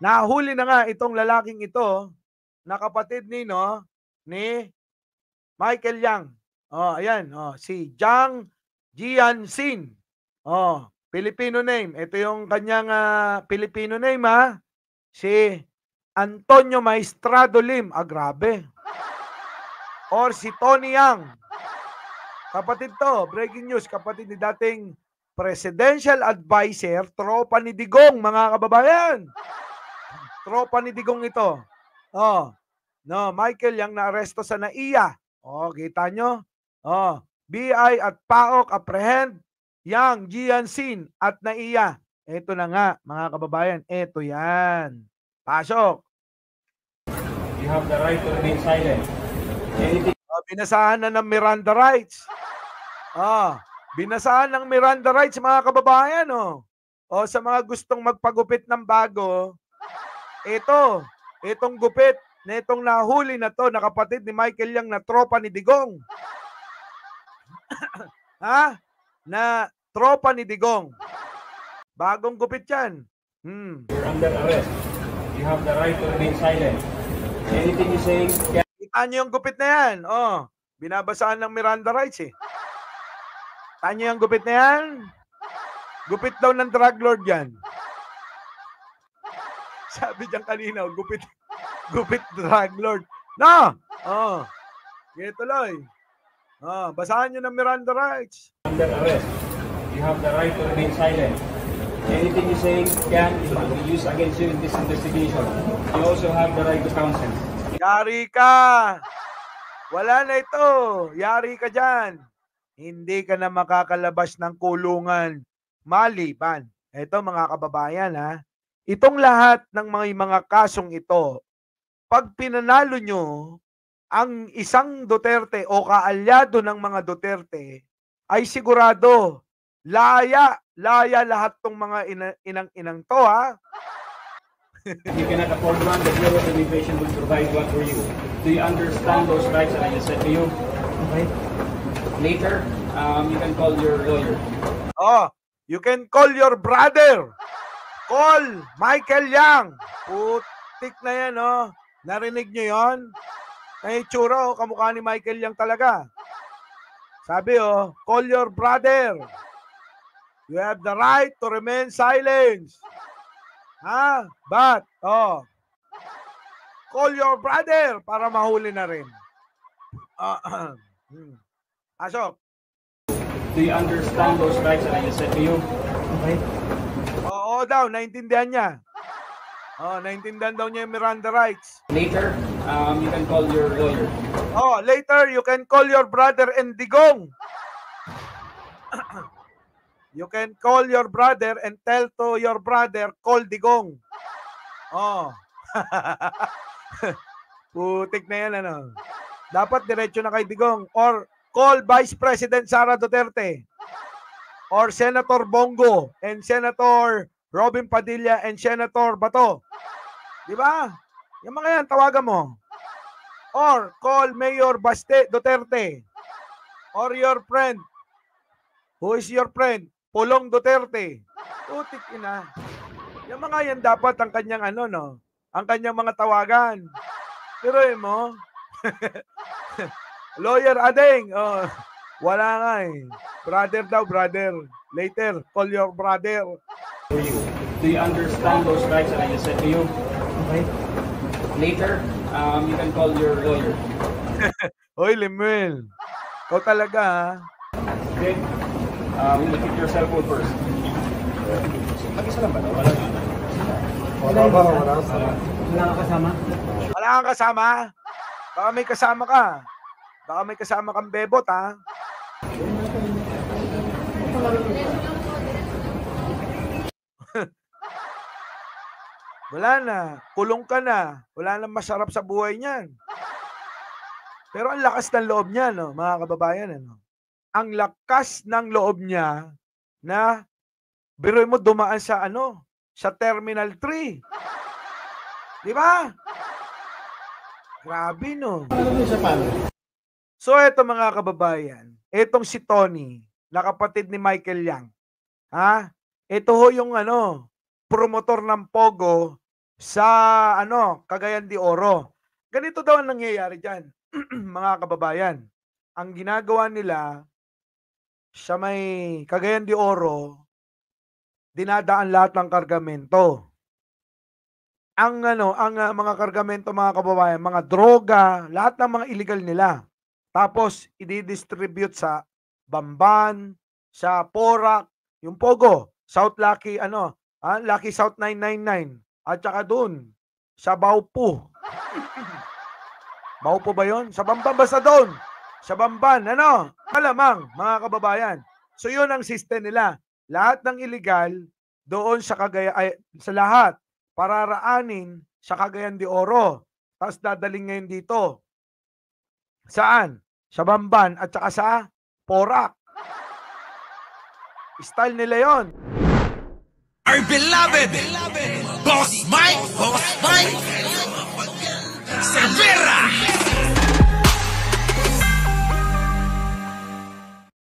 Nahuli na nga itong lalaking ito na kapatid ni Michael Yang. Oh, ayan, si Jiang Jianxin. Oh, Filipino name. Ito yung kanyang Filipino name si Antonio Maestrado Lim. Grabe. Or si Tony Yang. Kapatid to, breaking news, kapatid ni dating presidential advisor, tropa ni Digong, mga kababayan. Tropa ni Digong ito. Michael Yang na-aresto sa NAIA. Kita nyo? BI at PAOK apprehend Yang Jianxin at NAIA. Ito na nga, mga kababayan. Ito yan. Pasok. You have the right to remain silent. Anything... Binasahan na ng Miranda rights. Binasahan ng Miranda rights, mga kababayan. Sa mga gustong magpagupit ng bago, itong gupit na itong nahuli na to, na kapatid ni Michael Yang na tropa ni Digong. Na tropa ni Digong. Bagong gupit yan. You're under arrest. You have the right to remain silent. Anything you say... Kita nyo yung gupit na yan. Binabasaan ng Miranda rights eh. Kita nyo yung gupit na yan? Gupit daw ng drug lord yan. Sabi dyan kanina, gupit drug lord. No! Sige tuloy. Basahan nyo ng Miranda rights. Under arrest. You have the right to remain silent. Anything you say can be used against you in this investigation. You also have the right to counsel. Yari ka! Wala na ito. Yari ka dyan. Hindi ka na makakalabas ng kulungan. Maliban. Ito mga kababayan itong lahat ng mga kasong ito, pag pinanalo nyo ang isang Duterte o kaalyado ng mga Duterte, ay sigurado, laya lahat tong mga inang to You cannot afford one. The Bureau of Immigration will provide one for you. Do you understand those rights that I just said to you? Okay. Later, you can call your lawyer. You can call your brother. Call Michael Yang. Putik na yan, Narinig nyo yon? May itsura, kamukha ni Michael Yang talaga. Sabi, call your brother. You have the right to remain silent. But, call your brother para mahuli na rin. Asok. Do you understand those rights that I just said to you? Okay. Oo daw, naintindihan niya. Naintindihan daw niya yung Miranda rights. Later, you can call your lawyer. Later, you can call your brother and Digong. You can call your brother and tell to your brother, call Digong. Putik na yan, Dapat diretso na kay Digong. Or call Vice President Sara Duterte. Or Senator Bongo and Senator Robin Padilla and Senator Bato. Di ba? Yung mga yan, tawagan mo. Or call Mayor Baste Duterte. Or your friend. Who is your friend? Pulong Duterte. Putik ina. Yung mga yan dapat ang kanyang ang kanyang mga tawagan. Pero mo, Lawyer Adeng, wala nga eh. Brother daw, brother. Later, call your brother. Do you understand those rights that I just said to you? Okay. Later, you can call your lawyer. Hoy, Lemuel. Ikaw talaga, Okay. We'll keep your cell phone first. Mag-isa lang ba? Wala kang kasama? Wala kang kasama? Baka may kasama ka. Baka may kasama kang bebot, Wala na. Kulong ka na. Wala nang masarap sa buhay niyan. Pero ang lakas ng loob niya, mga kababayan, Ang lakas ng loob niya na biruin mo dumaan sa sa Terminal 3. Di ba? Grabe, So, eto mga kababayan, etong si Tony, na kapatid ni Michael Yang. Ito ho yung promotor ng Pogo sa Cagayan de Oro. Ganito daw ang nangyayari diyan, mga kababayan. Ang ginagawa nila sa may Cagayan de Oro, dinadaan lahat ng kargamento. Ang mga kargamento, mga kababayan, mga droga, lahat ng mga illegal nila. Tapos i-distribute sa Bamban, sa Porac, yung Pogo, South Lucky Lucky South 999, at saka doon sa Baupu. Baupu ba 'yon? Sa Bamban, basta doon. Sa Bamban, malamang, mga kababayan. So yun ang system nila. Lahat ng illegal doon sa sa lahat pararaanin sa Cagayan de Oro. Tapos dadaling ngayon dito. Saan? Sa Bamban at saka sa Porac. Style nila yon. Our beloved Boss Mike